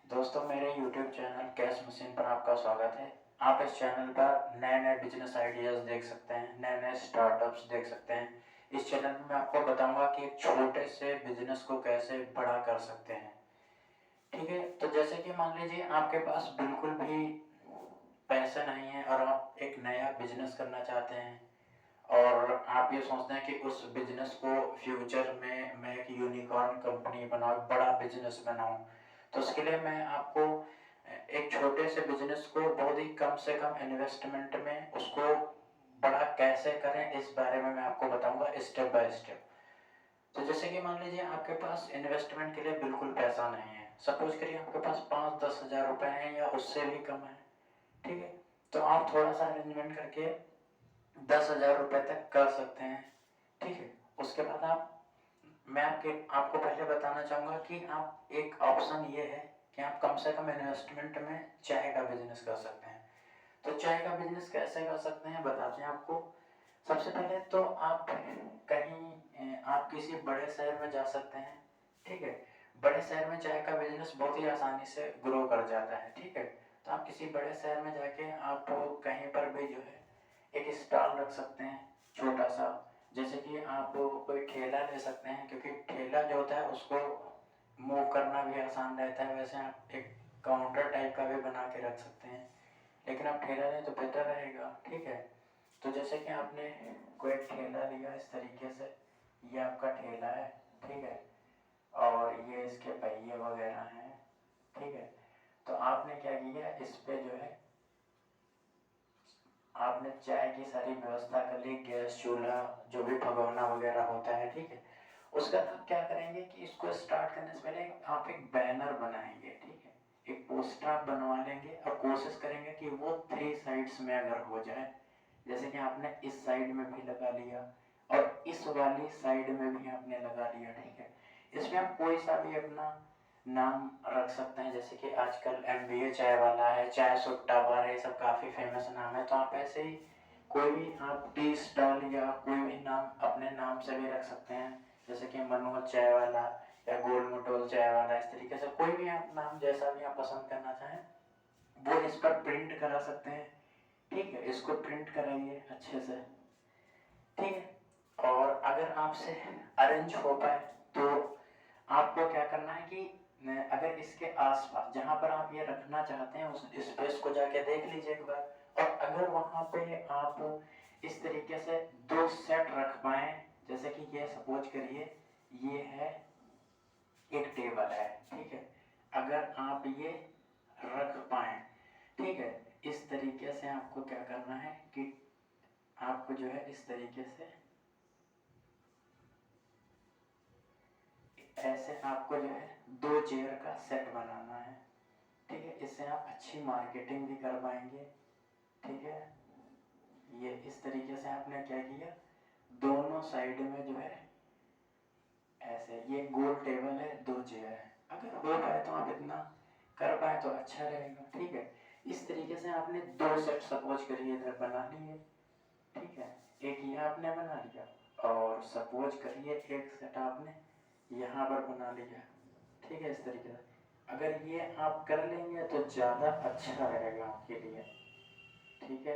दोस्तों, मेरे YouTube channel cash machine पर आपका स्वागत है। आप इस चैनल पर नए नए बिजनेस आइडियाज़ देख सकते हैं, नए नए स्टार्टअप्स देख सकते हैं। इस चैनल में मैं आपको बताऊंगा कि एक छोटे से बिजनेस को कैसे बड़ा कर सकते हैं। ठीक है, तो जैसे कि मान लीजिए आपके पास बिल्कुल भी पैसा नहीं है और आप एक नया बिजनेस करना चाहते हैं और आप ये सोचते हैं कि उस बिजनेस को फ्यूचर में मैं एक यूनिकॉर्न कंपनी बनाऊं, बड़ा बिजनेस बनाऊं। तो उसके लिए मैं आपको एक छोटे से बिजनेस को बहुत ही कम से कम इन्वेस्टमेंट में उसको बड़ा कैसे करें, इस बारे में मैं आपको बताऊंगा स्टेप बाय स्टेप। तो जैसे कि मान लीजिए आपके पास इन्वेस्टमेंट के लिए बिल्कुल पैसा नहीं है। सपोज करिए आपके पास 5-10 हज़ार रुपए हैं या उससे भी कम है। ठीक है, तो आप थोड़ा सा अरेंजमेंट करके 10 हज़ार रुपए तक कर सकते हैं। ठीक है, उसके बाद मैं आपको पहले बताना चाहूँगा कि आप एक ऑप्शन ये है कि आप कम से कम इन्वेस्टमेंट में चाय का बिजनेस कर सकते हैं। तो चाय का बिजनेस कैसे कर सकते हैं बताते हैं आपको। सबसे पहले तो आप कहीं आप किसी बड़े शहर में जा सकते हैं। ठीक है, बड़े शहर में चाय का बिजनेस बहुत ही आसानी से ग्रो कर जाता है। ठीक है, तो आप किसी बड़े शहर में जाके आप कहीं पर भी जो है एक स्टॉल रख सकते हैं, छोटा सा। जैसे कि आप कोई ठेला ले सकते हैं, क्योंकि ठेला जो होता है उसको मूव करना भी आसान रहता है। वैसे आप एक काउंटर टाइप का भी बना के रख सकते हैं, लेकिन आप ठेला लें तो बेहतर रहेगा। ठीक है, तो जैसे कि आपने कोई ठेला लिया इस तरीके से, ये आपका ठेला है। ठीक है, और ये इसके पहिए वगैरह हैं। ठीक है, तो आपने क्या किया, इस पे जो है आपने चाय की सारी व्यवस्था कर ली, गैस चूल्हा जो भी भगोना वगैरह होता है। ठीक है, उसका आप क्या करेंगे कि इसको स्टार्ट करने से पहले आप एक बैनर बनाएंगे। ठीक है, एक पोस्टर आप बनवा लेंगे और कोशिश करेंगे कि वो 3 साइड्स में अगर हो जाए। जैसे कि आपने इस साइड में भी लगा लिया और इस वाली साइड में भी आपने लगा लिया। ठीक है, इसमें आप कोई सा भी अपना नाम रख सकते हैं। जैसे कि आजकल MBA चाय वाला है, चाय सुट्टा बार है, ये सब काफ़ी फेमस नाम है। तो आप ऐसे ही कोई भी आप टी स्टॉल या कोई भी नाम अपने नाम से भी रख सकते हैं। जैसे कि मनोज चाय वाला या गोल मटोल चाय वाला, इस तरीके से कोई भी आप नाम जैसा भी आप पसंद करना चाहें वो इस पर प्रिंट करा सकते हैं। ठीक है, इसको प्रिंट कराइए अच्छे से। ठीक है, और अगर आपसे अरेंज हो पाए तो आपको क्या करना है कि अगर इसके आसपास जहां पर आप ये रखना चाहते हैं उस स्पेस को जाके देख लीजिए एक बार। और अगर वहां पे आप इस तरीके से 2 सेट रख पाए, जैसे कि ये सपोज करिए ये है एक टेबल है। ठीक है, अगर आप ये रख पाए, ठीक है, इस तरीके से आपको क्या करना है कि आपको जो है इस तरीके से ऐसे आपको जो है 2 चेयर का सेट बनाना है। ठीक है, इससे आप अच्छी मार्केटिंग भी कर पाएंगे। ठीक है, ये इस तरीके से आपने क्या किया, दोनों साइड में जो है ऐसे ये गोल टेबल है, 2 चेयर है। अगर हो पाए तो आप इतना कर पाए तो अच्छा रहेगा। ठीक है, इस तरीके से आपने 2 सेट सपोज करिए इधर बना लिए। ठीक है, एक ये आपने बना लिया और सपोज करिए एक सेट आपने यहाँ पर बना लिया। ठीक है, इस तरीके से अगर ये आप कर लेंगे तो ज़्यादा अच्छा रहेगा आपके लिए। ठीक है,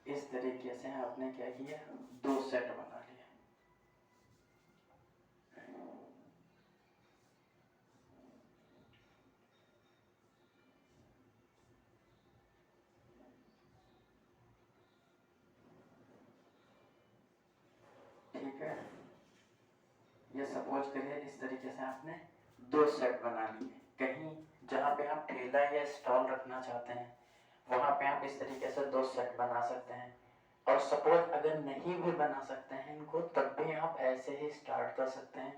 इस तरीके से आपने क्या किया, 2 सेट बना लिया। ठीक है, ये सपोज करिए इस तरीके से आपने 2 सेट बना लिए। कहीं जहाँ पे आप ठेला या स्टॉल रखना चाहते हैं वहाँ पे आप इस तरीके से 2 सेट बना सकते हैं। और सपोज अगर नहीं भी बना सकते हैं इनको, तब भी आप ऐसे ही स्टार्ट कर सकते हैं।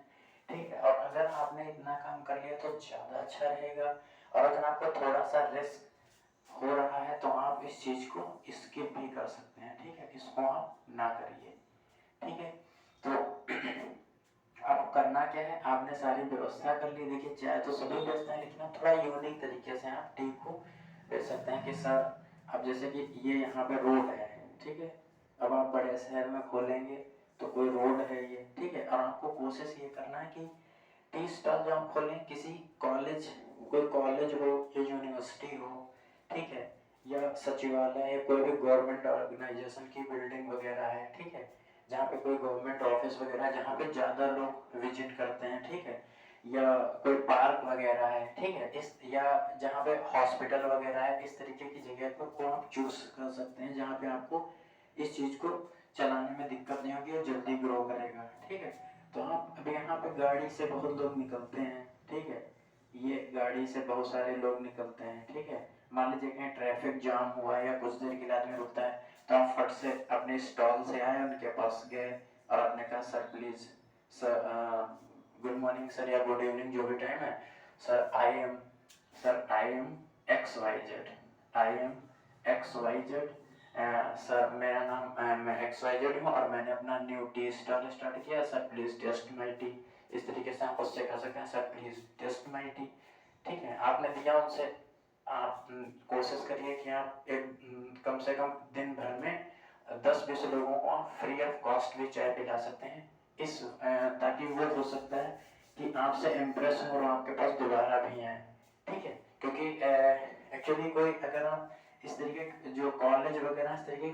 ठीक है, और अगर आपने इतना काम कर लिया तो ज़्यादा अच्छा रहेगा। और अगर आपको थोड़ा सा रिस्क हो रहा है तो आप इस चीज़ को स्किप भी कर सकते हैं। ठीक है, इसको आप ना करिए। ठीक है, तो अब करना क्या है, आपने सारी व्यवस्था कर ली। देखिए चाय तो सभी बेचते हैं, लेकिन आप थोड़ा यूनिक तरीके से आप टी को बेच सकते हैं कि सर अब जैसे कि ये यहाँ पे रोड है। ठीक है, अब आप बड़े शहर में खोलेंगे तो कोई रोड है ये। ठीक है, और आपको कोशिश ये करना है कि टी स्टॉल जो आप खोलें किसी कॉलेज कोई कॉलेज हो या यूनिवर्सिटी हो, ठीक है, या सचिवालय या कोई भी गवर्नमेंट ऑर्गेनाइजेशन की बिल्डिंग वगैरह है, ठीक है, जहाँ पे कोई गवर्नमेंट ऑफिस वगैरह है जहाँ पे ज़्यादा लोग विजिट करते हैं, ठीक है, या कोई पार्क वगैरह है, ठीक है, इस या जहाँ पे हॉस्पिटल वगैरह है, इस तरीके की जगह को आप चूज कर सकते हैं जहाँ पे आपको इस चीज़ को चलाने में दिक्कत नहीं होगी और जल्दी ग्रो करेगा, ठीक है। तो आप अभी यहाँ पे गाड़ी से बहुत लोग निकलते हैं, ठीक है, ये गाड़ी से बहुत सारे लोग निकलते हैं, ठीक है। मान लीजिए कहीं ट्रैफिक जाम हुआ है या कुछ देर के लिए आदमी रुकता है, तो आप फट से अपने स्टॉल से आए, उनके पास गए और आपने कहा sir please sir good morning sir या गुड इवनिंग जो भी टाइम है, I am X Y Z, I am X Y Z, sir मेरा नाम मैं एक्स वाई जेड हूँ और मैंने अपना न्यू टी स्टॉल स्टार्ट किया, sir please taste my tea. इस तरीके से आप उससे कह सकते हैं sir please taste my tea, ठीक है। आपने दिया उनसे, आप कोशिश करिए कि आप एक कम से कम दिन भर में 10-20 लोगों को आप फ्री ऑफ कॉस्ट भी चाय पिला सकते हैं, इस ताकि वो हो सकता है कि आपसे इम्प्रेस हो और आपके पास दोबारा भी आए, ठीक है। क्योंकि एक्चुअली कोई अगर आप इस तरीके जो कॉलेज वगैरह इस तरीके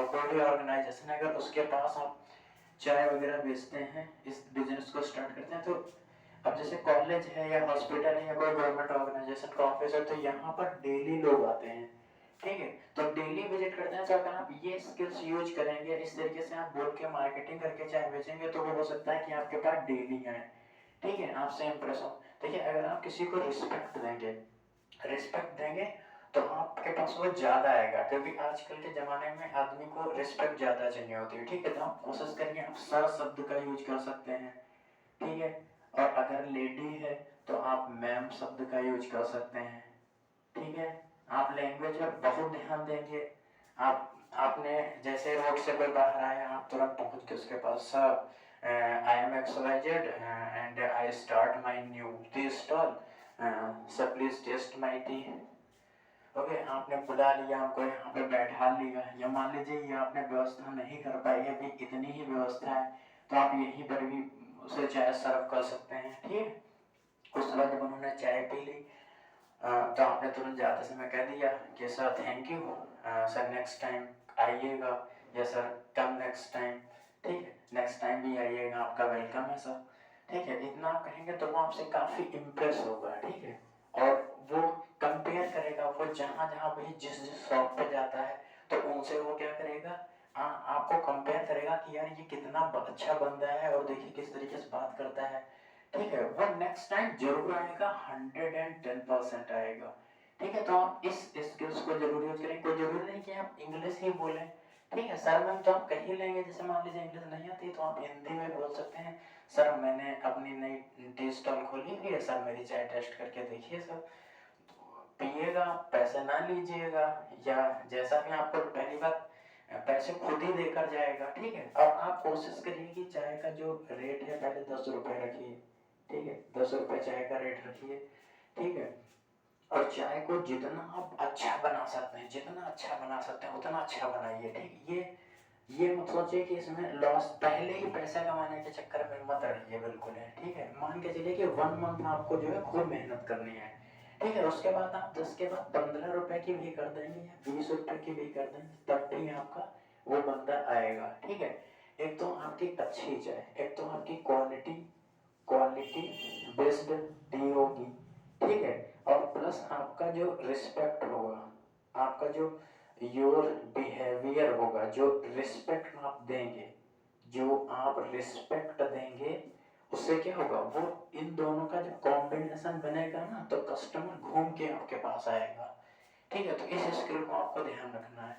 कोई भी ऑर्गेनाइजेशन है, अगर उसके पास आप चाय वगैरह बेचते हैं, इस बिजनेस को स्टार्ट करते हैं, तो अब जैसे कॉलेज है या हॉस्पिटल है या कोई गवर्नमेंट ऑर्गेनाइजेशन का ऑफिस है, तो यहाँ पर डेली लोग आते हैं, ठीक है, तो डेली विजिट करते हैं। तो अगर आप ये स्किल्स यूज करेंगे, इस तरीके से आप बोल के मार्केटिंग करके चाय बेचेंगे, तो वो हो सकता है कि आपके पास डेली आए, ठीक है, आपसे इम्प्रेस हो। देखिए अगर आप किसी को रिस्पेक्ट देंगे तो आपके पास वो ज्यादा आएगा, क्योंकि आजकल के जमाने में आदमी को रिस्पेक्ट ज्यादा चाहिए होती है, ठीक है। तो आप कोशिश करिए आप सर शब्द का यूज कर सकते हैं, ठीक है, और अगर लेडी है तो आप मैम शब्द का यूज कर सकते हैं, ठीक है। आप लैंग्वेज पर बहुत ध्यान देंगे। आपने जैसे रोड से कोई बाहर आया, आप तुरंत पहुंच के उसके पास sir I am X Y Z and I start my new tea stall, sir please taste my tea, okay. आपने बुला लिया, आपको यहाँ पे बैठा लिया, या मान लीजिए ये आपने व्यवस्था नहीं कर पाई, अभी इतनी ही व्यवस्था है, तो आप यहीं पर भी उसे चाय सर्व कर सकते हैं, ठीक। उसके बाद जब उन्होंने चाय पी ली, तो आपने तुरंत जाते समय कह दिया कि sir thank you, sir next time आइएगा, या सर कम नेक्स्ट टाइम, ठीक है, नेक्स्ट टाइम भी आइएगा, आपका वेलकम है सर, ठीक है। इतना आप कहेंगे तो वो आपसे काफ़ी इम्प्रेस होगा, ठीक है, और वो कंपेयर करेगा, वो जहाँ जहाँ भी जिस जिस शॉप पे जाता है, तो उनसे वो क्या करेगा, आपको कंपेयर करेगा कि यार ये कितना अच्छा बंदा है और देखिए किस तरीके से बात करता है, ठीक है। वो नेक्स्ट टाइम जरूर आएगा, 110% आएगा, ठीक है। तो आप इस स्किल्स को जरूर यूज करें। कोई जरूरी नहीं कि आप इंग्लिश ही बोलें, ठीक है, सर मैम तो आप कहीं लेंगे, जैसे मान लीजिए इंग्लिश नहीं आती तो आप हिंदी में बोल सकते हैं, सर मैंने अपनी नई टी स्टॉल खोली हुई है, सर मेरी चाय टेस्ट करके देखिए सर, पिएगा, पैसे ना लीजिएगा, या जैसा भी आपको पहली बार पैसे खुद ही देकर जाएगा, ठीक है। और आप कोशिश करिए कि चाय का जो रेट है पहले 10 रुपए रखिए, ठीक है, 10 रुपए चाय का रेट रखिए, ठीक है। और चाय को जितना आप अच्छा बना सकते हैं, जितना अच्छा बना सकते हैं उतना अच्छा बनाइए, ठीक। ये मत सोचिए कि इसमें लॉस, पहले ही पैसा कमाने के चक्कर में मत रहिए, बिल्कुल है, ठीक है। मान के चलिए कि 1 मंथ आपको जो है खूब मेहनत करनी है, ठीक है, उसके बाद आप 10 के बाद 15 रुपए की भी कर देंगे या 20 रुपए की भी कर देंगे, तब भी आपका वो बंदा आएगा, ठीक है। एक तो आपकी अच्छी चाय, एक तो आपकी क्वालिटी क्वालिटी बेस्ड टी होगी, ठीक है, और प्लस आपका जो रिस्पेक्ट होगा, आपका जो योर बिहेवियर होगा, जो रिस्पेक्ट आप देंगे, जो आप रिस्पेक्ट देंगे, उससे क्या होगा, वो इन दोनों का जब कॉम्बिनेशन बनेगा ना, तो कस्टमर घूम के आपके पास आएगा, ठीक है। तो इस स्किल को आपको ध्यान रखना है,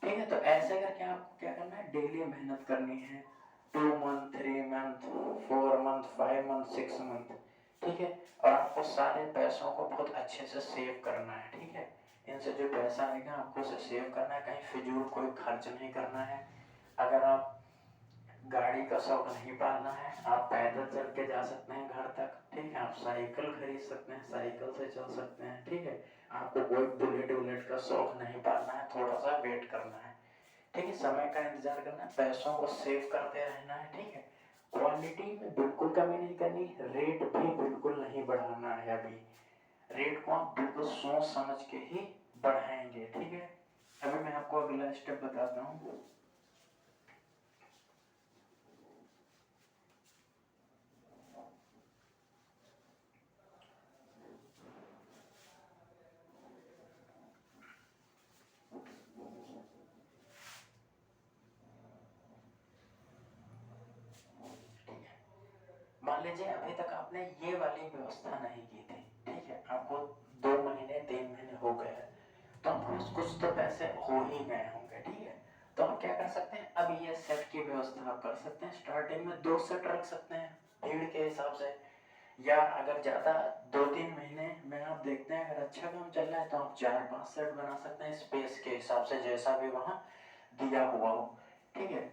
ठीक है। तो ऐसे करके आपको क्या करना है, डेली मेहनत करनी है, 2 month 3 month 4 month 5 month 6 month, ठीक है। और आपको सारे पैसों को बहुत अच्छे से सेव करना है, ठीक है। इनसे जो पैसा आएगा आपको उसे सेव करना है, कहीं फिजूल कोई खर्च नहीं करना है। अगर आप गाड़ी का शौक नहीं पालना है, आप पैदल चल के जा सकते हैं घर तक, ठीक है, आप साइकिल खरीद सकते हैं, साइकिल से चल सकते हैं, ठीक है। आपको कोई बुलेट का शौक नहीं पालना है, थोड़ा सा वेट करना है, ठीक है, समय का इंतजार करना है, पैसों को सेव करते रहना है, ठीक है। क्वालिटी में बिल्कुल कमी नहीं करनी, रेट भी बिल्कुल नहीं बढ़ाना है, अभी रेट सोच समझ के ही बढ़ाएंगे। ठीक है, अभी मैं आपको अगला स्टेप बताता हूँ। मान लीजिए अभी तक आपने ये वाली व्यवस्था नहीं की थी, ठीक है, आपको 2 महीने 3 महीने हो गए, तो आपके पास कुछ तो पैसे हो ही गए होंगे। ठीक है, तो आप क्या कर सकते हैं, अब ये सेट की व्यवस्था आप कर सकते हैं। स्टार्टिंग में 2 सेट रख सकते हैं भीड़ के हिसाब से, या अगर ज़्यादा 2-3 महीने में आप देखते हैं अगर अच्छा काम चल रहा है तो आप 4-5 सेट बना सकते हैं स्पेस के हिसाब से, जैसा भी वहाँ दिया हुआ हो। ठीक है,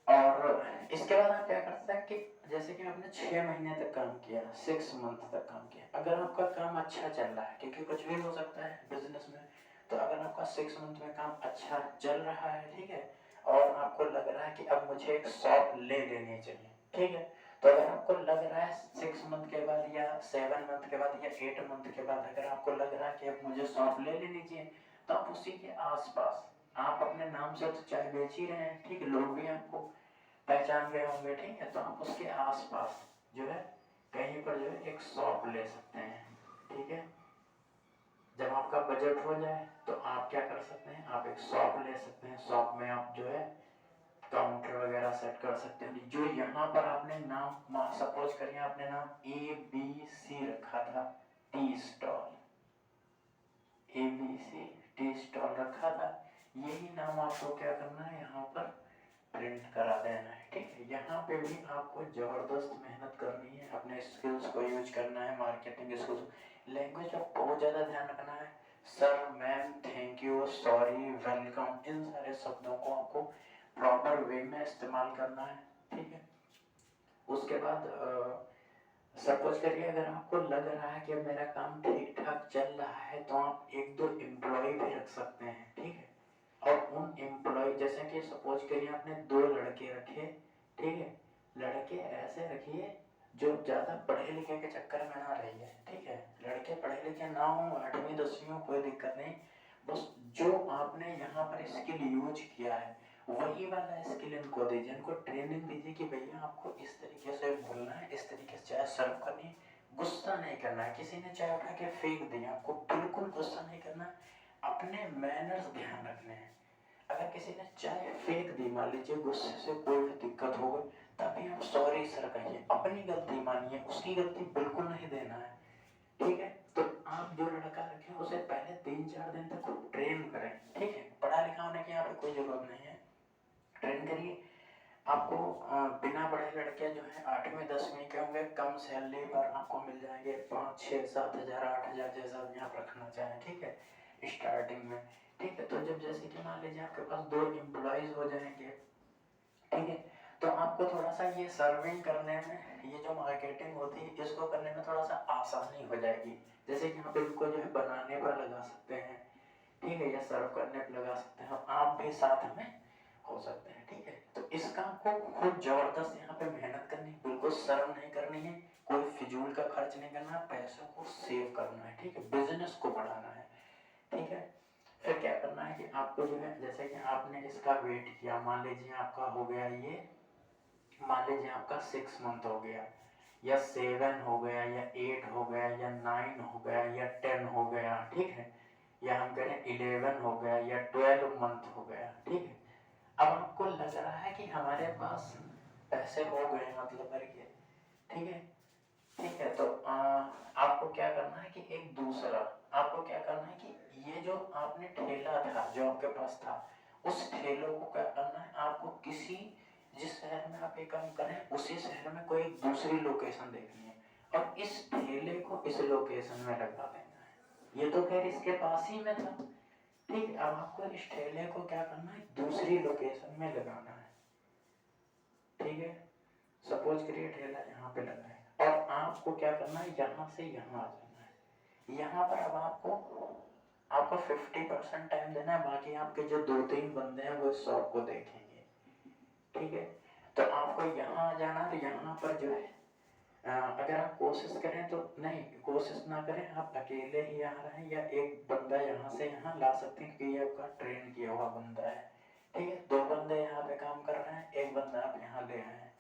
और इसके बाद आप क्या करते हैं कि जैसे कि आपने 6 महीने तक काम किया, 6 मंथ तक काम किया, अगर आपका काम अच्छा चल रहा है, क्योंकि कुछ भी हो सकता है बिजनेस में, तो अगर आपका 6 मंथ में काम अच्छा चल रहा है, ठीक है, और आपको लग रहा है कि अब मुझे एक शॉप ले लेनी चाहिए, ठीक है, तो अगर आपको लग रहा है 6 मंथ के बाद या 7 मंथ के बाद या 8 मंथ के बाद अगर आपको लग रहा है कि अब मुझे शॉप ले लेनी चाहिए, तो आप उसी के आसपास आप अपने नाम से तो चाय बेच ही रहे हैं, ठीक है, लोग भी आपको पहचान गए होंगे, ठीक है, तो आप उसके आसपास जो है कहीं पर जो है एक शॉप ले सकते हैं। ठीक है, जब आपका बजट हो जाए तो आप क्या कर सकते हैं, आप एक शॉप ले सकते हैं। शॉप में आप जो है काउंटर वगैरह सेट कर सकते हैं। जो यहाँ पर आपने नाम सपोज करिए आपने नाम ABC रखा था, tea stall, ABC tea stall रखा था, यही नाम आपको क्या करना है यहाँ पर प्रिंट करा देना है। ठीक है, यहाँ पे भी आपको जबरदस्त मेहनत करनी है, अपने स्किल्स को यूज करना है, मार्केटिंग स्किल्स, लैंग्वेज का बहुत ज़्यादा ध्यान रखना है। Sir, ma'am, thank you, sorry, welcome, इन सारे शब्दों को आपको प्रॉपर वे में इस्तेमाल करना है। ठीक है, उसके बाद सपोज करिए अगर आपको लग रहा है कि मेरा काम ठीक ठाक चल रहा है तो आप 1-2 एम्प्लॉय भी रख सकते हैं। ठीक है, और उन एम्प्लॉय जैसे कि सपोज करिए आपने 2 लड़के रखे, ठीक है, लड़के ऐसे रखिए जो ज़्यादा पढ़े लिखे के चक्कर में ना रहिए। ठीक है, लड़के पढ़े लिखे ना हो, 8वीं 10वीं हो, कोई दिक्कत नहीं, बस जो आपने यहाँ पर स्किल यूज किया है वही वाला स्किल इनको दीजिए, इनको ट्रेनिंग दीजिए कि भैया आपको इस तरीके से बोलना है, इस तरीके से चाय सर्व करनी है, गुस्सा नहीं करना है। किसी ने चाय उठा के फेंक दी, आपको बिल्कुल गुस्सा नहीं करना है, अपने मैनर्स ध्यान रखने हैं। अगर किसी ने चाय फेंक दी, मान लीजिए गुस्से से कोई भी दिक्कत हो गई, तभी आप सॉरी सर कहिए, अपनी गलती मानिए, उसकी गलती बिल्कुल नहीं देना है। ठीक है, तो आप जो लड़का रखें उसे पहले 3-4 दिन तक ट्रेन करें। ठीक है, पढ़ा लिखा होने की यहाँ पे कोई जरूरत नहीं है, ट्रेन करिए। आपको बिना पढ़े लड़के जो है 8वीं 10वीं के होंगे, कम सैलरी पर आपको मिल जाएंगे 5-6-7 हज़ार 8 हज़ार जैसा भी आप रखना चाहें। ठीक है, स्टार्टिंग में। ठीक है, तो जब जैसे कि मान लीजिए आपके पास 2 एम्प्लॉयज हो जाएंगे, ठीक है, तो आपको थोड़ा सा ये सर्विंग करने में, ये जो मार्केटिंग होती है इसको करने में थोड़ा सा आसानी हो जाएगी। जैसे कि आप इनको जो है बनाने पर लगा सकते हैं, ठीक है, या सर्व करने पर लगा सकते हैं, आप भी साथ में हो सकते हैं। ठीक है, तो इस काम को खूब जबरदस्त यहाँ पे मेहनत करनी, बिल्कुल शर्म नहीं करनी है, कोई फिजूल का खर्च नहीं करना, पैसों को सेव करना है। ठीक है, बिजनेस को बढ़ाना है। ठीक है, फिर क्या करना है कि आपको जो है जैसे कि आपने इसका वेट किया, मान लीजिए आपका हो गया ये, मान लीजिए आपका 6 मंथ हो गया, या 7 हो गया, या 8 हो गया, या 9 हो गया, या 10 हो गया, ठीक है, या हम करें 11 हो गया, या 12 मंथ हो गया। ठीक है, अब आपको लग रहा है कि हमारे पास पैसे हो गए मतलब करके, ठीक है, ठीक है, तो आपको क्या करना है कि एक दूसरा, आपको क्या करना है कि ये जो आपने ठेला था जो आपके पास था, उस ठेले को क्या करना है, आपको किसी, जिस शहर में आप ये काम करें उसी शहर में कोई दूसरी लोकेशन देखनी है और इस ठेले को इस लोकेशन में लगा देना है। ये तो खैर इसके पास ही में था, ठीक है, अब आपको इस ठेले को क्या करना है, दूसरी लोकेशन में लगाना है। ठीक है, सपोज करिए ठेला यहाँ पे लगा है और आपको क्या करना है, यहाँ से यहाँ आ जाना है। यहाँ पर अब आपको 50% टाइम देना है, बाकी आपके जो 2-3 बंदे हैं वो शॉप को देखेंगे। ठीक है, तो आपको यहाँ आ जाना है, यहाँ पर जो है अगर आप कोशिश करें तो नहीं, कोशिश ना करें, आप अकेले ही आ रहे हैं या एक बंदा यहाँ से यहाँ ला सकते हैं क्योंकि ये आपका ट्रेन किया हुआ बंदा है। ठीक है, 2 बंदे यहाँ पे काम कर रहे हैं, 1 बंदा आप यहाँ ले आए हैं।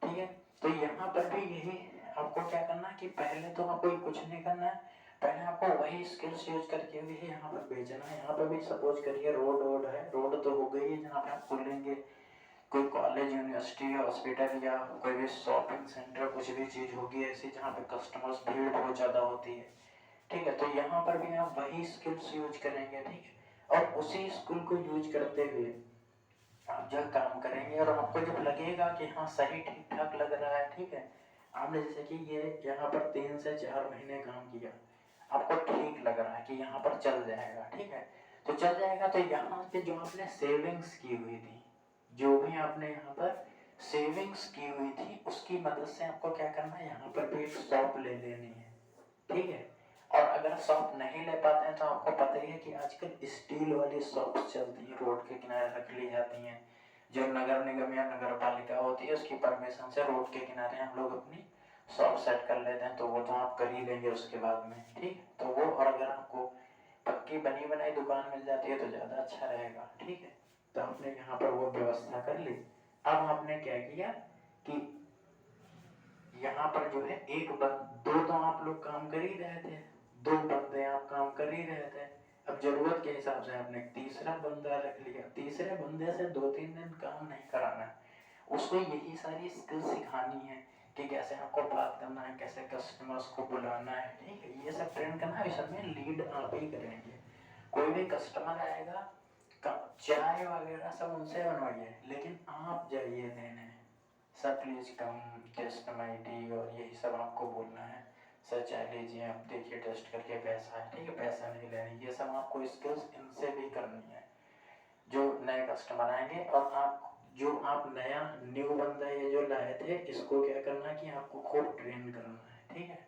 ठीक है, तो यहाँ पर भी यही आपको क्या करना है कि पहले तो आपको कुछ नहीं करना है, पहले आपको वही स्किल्स यूज करके भी यहाँ पर बेचना है। यहाँ पर भी सपोज करिए रोड है, रोड तो हो गई है जहाँ पे आप खोलेंगे कोई कॉलेज, यूनिवर्सिटी, हॉस्पिटल या कोई भी शॉपिंग सेंटर, कुछ भी चीज होगी ऐसी जहाँ पे कस्टमर्स भीड़ बहुत ज्यादा होती है। ठीक है, तो यहाँ पर भी आप वही स्किल्स यूज करेंगे। ठीक है, और उसी स्किल को यूज करते हुए आप जब काम करेंगे और आपको जब लगेगा कि हाँ सही ठीक ठाक लग रहा है, ठीक है, आपने जैसे कि ये यहाँ पर 3 से 4 महीने काम किया, आपको ठीक लग रहा है कि यहाँ पर चल जाएगा। ठीक है, तो चल जाएगा, तो यहाँ पे जो आपने सेविंग्स की हुई थी, जो भी आपने यहाँ पर सेविंग्स की हुई थी, उसकी मदद से आपको क्या करना है, यहाँ पर भी एक शॉप ले लेनी है। ठीक है, और अगर शॉप नहीं ले पाते हैं तो आपको पता ही है कि आजकल स्टील वाली शॉप चलती है, रोड के किनारे रख ली जाती हैं, जो नगर निगम या नगर पालिका होती है उसकी परमिशन से रोड के किनारे हम लोग अपनी शॉप सेट कर लेते हैं, तो वो तो आप कर ही लेंगे उसके बाद में। ठीक, तो वो, और अगर आपको पक्की बनी बनाई दुकान मिल जाती है तो ज़्यादा अच्छा रहेगा। ठीक है, तो आपने यहाँ पर वो व्यवस्था कर ली। अब आपने क्या किया कि यहाँ पर जो है एक दो तो आप लोग काम कर ही रहे थे, 2 बंदे आप काम कर ही रहे थे, अब जरूरत के हिसाब से आपने तीसरा बंदा रख लिया। तीसरे बंदे से 2-3 दिन काम नहीं कराना है, उसको यही सारी स्किल सिखानी है कि कैसे आपको बात करना है, कैसे कस्टमर्स को बुलाना है। ठीक है, ये सब ट्रेन करना है, इस समय लीड आप ही करेंगे। कोई भी कस्टमर आएगा, चाय वगैरह सब उनसे बनवाइए, लेकिन आप जाइए देने, sir please come taste my tea, और यही सब आपको बोलना है। सर चाय लीजिए, आप देखिए टेस्ट करके कैसा है। ठीक है, पैसा नहीं लेना, ये सब आपको स्किल्स इनसे भी करनी है जो नए कस्टमर आएंगे। और आप जो आप नया न्यू बंदा ये जो लाए थे, इसको क्या करना है कि आपको खूब ट्रेन करना है। ठीक है,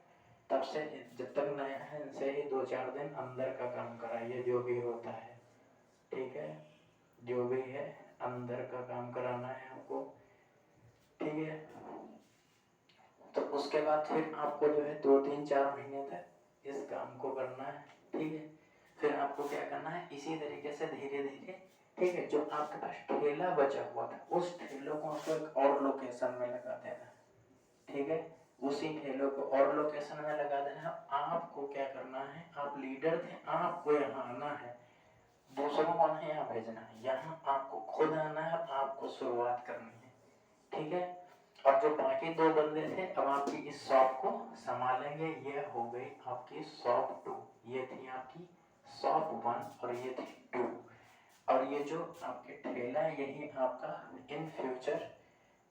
तब से जब तक नया है इनसे ही 2-4 दिन अंदर का काम कराइए, जो भी होता है। ठीक है, जो भी है अंदर का काम कराना है आपको। ठीक है, तो उसके बाद फिर आपको जो है 2-3-4 महीने तक इस काम को करना है। ठीक है, फिर आपको क्या करना है, इसी तरीके से धीरे धीरे, ठीक है, जो आपके पास ठेला बचा हुआ था उस ठेलों को आपको एक और लोकेशन में लगा देना। ठीक है, उसी ठेलों को और लोकेशन में लगा देना। आपको क्या करना है, आप लीडर थे, आपको यहाँ आना है, दूसरों को नहीं यहाँ भेजना है, यहाँ आपको खुद आना है, आपको शुरुआत करनी है। ठीक है, और जो बाकी 2 बंदे थे अब आपकी इस शॉप को संभालेंगे। ये हो गई आपकी शॉप 2, ये थी आपकी शॉप 1 और ये थी 2। और ये जो आपके ठेला है यही आपका इन फ्यूचर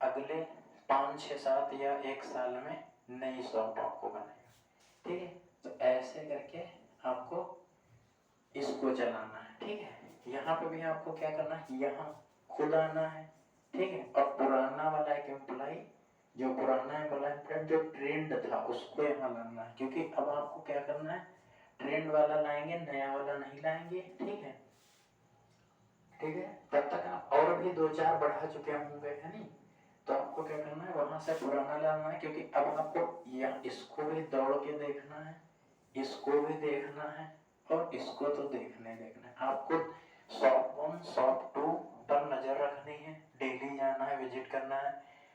अगले 5-6-7 या 1 साल में नई शॉप आपको बनाएगा। ठीक है, तो ऐसे करके आपको इसको चलाना है। ठीक है, यहाँ पे भी आपको क्या करना है, यहाँ खुद आना है। ठीक है, और पुराना वाला एक एम्प्लॉय, जो पुराना एम्प्लॉय जो ट्रेंड था उसको यहाँ लाना है, क्योंकि अब आपको क्या करना है, ट्रेंड वाला लाएंगे, नया वाला नहीं लाएंगे। ठीक है, ठीक है, तब तक आप और भी 2-4 बढ़ा चुके होंगे, है नहीं, तो आपको क्या करना है, वहां से पुराना लाना है, क्योंकि अब आपको यहाँ इसको भी दौड़ के देखना है, इसको भी देखना है, और इसको तो देखना है। आपको शॉप 1 शॉप 2 पर नजर रखनी है, डेली जाना है, विजिट करना है,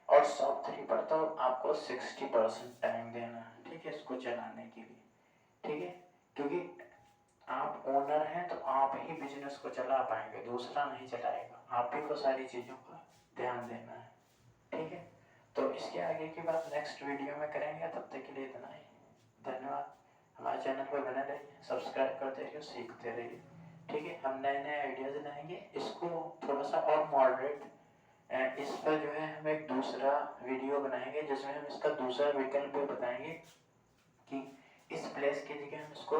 और शॉप 3 पर तो आपको 60% टाइम देना है। ठीक है, इसको चलाने के लिए। ठीक है, क्योंकि आप ओनर हैं तो आप ही बिजनेस को चला पाएंगे, दूसरा नहीं चलाएगा, आप ही को सारी चीजों का ध्यान देना है। ठीक है, तो इसके आगे की बात नेक्स्ट वीडियो में करेंगे, तब तक के लिए इतना ही। धन्यवाद, हमारे चैनल पर बने रहिए, सब्सक्राइब करते रहिए, सीखते रहिए। ठीक है, हम नए नए आइडियाज लाएंगे, इसको थोड़ा सा और मॉडरेट, इस पर जो है हम एक दूसरा वीडियो बनाएंगे जिसमें हम इसका दूसरा विकल्प भी बताएंगे कि इस प्लेस की जगह हम इसको,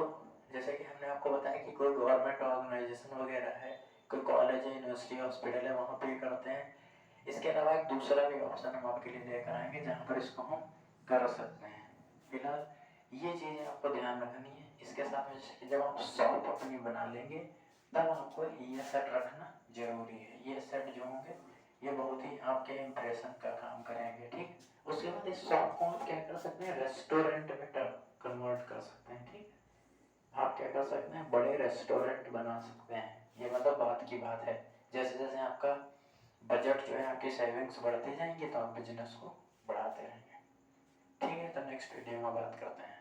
जैसे कि हमने आपको बताया कि कोई गवर्नमेंट ऑर्गेनाइजेशन वगैरह है, कोई कॉलेज है, यूनिवर्सिटी, हॉस्पिटल है, वहाँ पे करते हैं। इसके अलावा एक दूसरा भी ऑप्शन हम आपके लिए लेकर आएंगे जहाँ पर इसको हम कर सकते हैं। फिलहाल ये चीज़ें आपको ध्यान रखनी है। इसके साथ में जब आप शॉप अपनी बना लेंगे तब आपको ये सेट रखना जरूरी है। ये सेट जो होंगे ये बहुत ही आपके इम्प्रेशन का काम करेंगे। ठीक, उसके बाद इस शॉप को क्या कर सकते हैं, रेस्टोरेंट में कन्वर्ट कर सकते हैं। ठीक है, आप क्या कर सकते हैं, बड़े रेस्टोरेंट बना सकते हैं। ये मतलब बात की बात है। जैसे जैसे आपका बजट जो है, आपकी सेविंग्स बढ़ती जाएंगी तो आप बिजनेस को बढ़ाते रहेंगे। ठीक है, तो नेक्स्ट वीडियो में बात करते हैं।